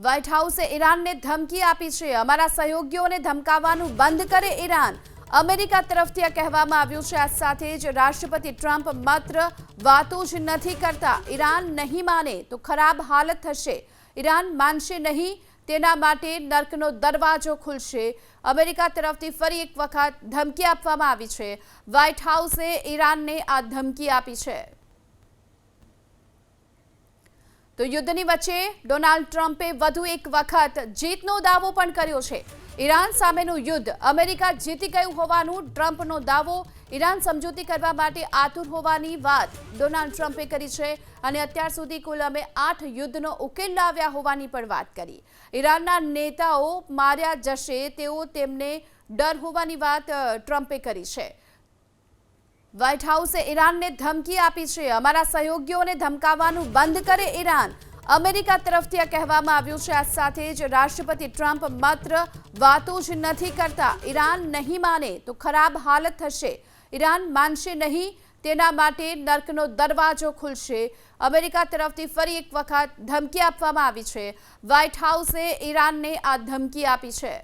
White હાઉસે ઈરાનને ધમકી આપી છે। અમારા સહયોગીઓને ધમકાવવાનું બંધ કરે ઈરાન। અમેરિકા તરફથી આ કહેવામાં આવ્યું છે। આ સાથે જ રાષ્ટ્રપતિ ટ્રમ્પ માત્ર વાતો જ નથી કરતા, ઈરાન નહીં માને તો ખરાબ હાલત થશે। ઈરાન માનશે નહીં, તેના માટે નર્કનો દરવાજો ખુલશે। અમેરિકા તરફથી ફરી એક વખત ધમકી આપવામાં આવી છે। વ્હાઇટ હાઉસે ઈરાનને આ ધમકી આપી છે। તો યુદ્ધની વચ્ચે ડોનાલ્ડ ટ્રમ્પે વધુ એક વખત જીતનો દાવો પણ કર્યો છે। ઈરાન સામેનું યુદ્ધ અમેરિકા જીતી ગયું હોવાનું ટ્રમ્પનો દાવો। ઈરાન સમજૂતી કરવા માટે આતુર હોવાની વાત ડોનાલ્ડ ટ્રમ્પે કરી છે અને અત્યાર સુધી કુલ અમે 8 યુદ્ધનો ઉકેલ લાવ્યા હોવાની પણ વાત કરી। ઈરાનના નેતાઓ માર્યા જશે તેવો તેમને ડર હોવાની વાત ટ્રમ્પે કરી છે। વ્હાઇટ હાઉસે ઈરાનને ધમકી આપી છે। અમારા સહયોગીઓને ધમકાવવાનું બંધ કરે ઈરાન। અમેરિકા તરફથી આ કહેવામાં આવ્યું છે। આ સાથે જ રાષ્ટ્રપતિ ટ્રમ્પ માત્ર વાતો જ નથી કરતા, ઈરાન નહીં માને તો ખરાબ હાલત થશે। ઈરાન માનશે નહીં, તેના માટે નર્કનો દરવાજો ખુલશે। અમેરિકા તરફથી ફરી એક વખત ધમકી આપવામાં આવી છે। વ્હાઇટ હાઉસે ઈરાનને આ ધમકી આપી છે।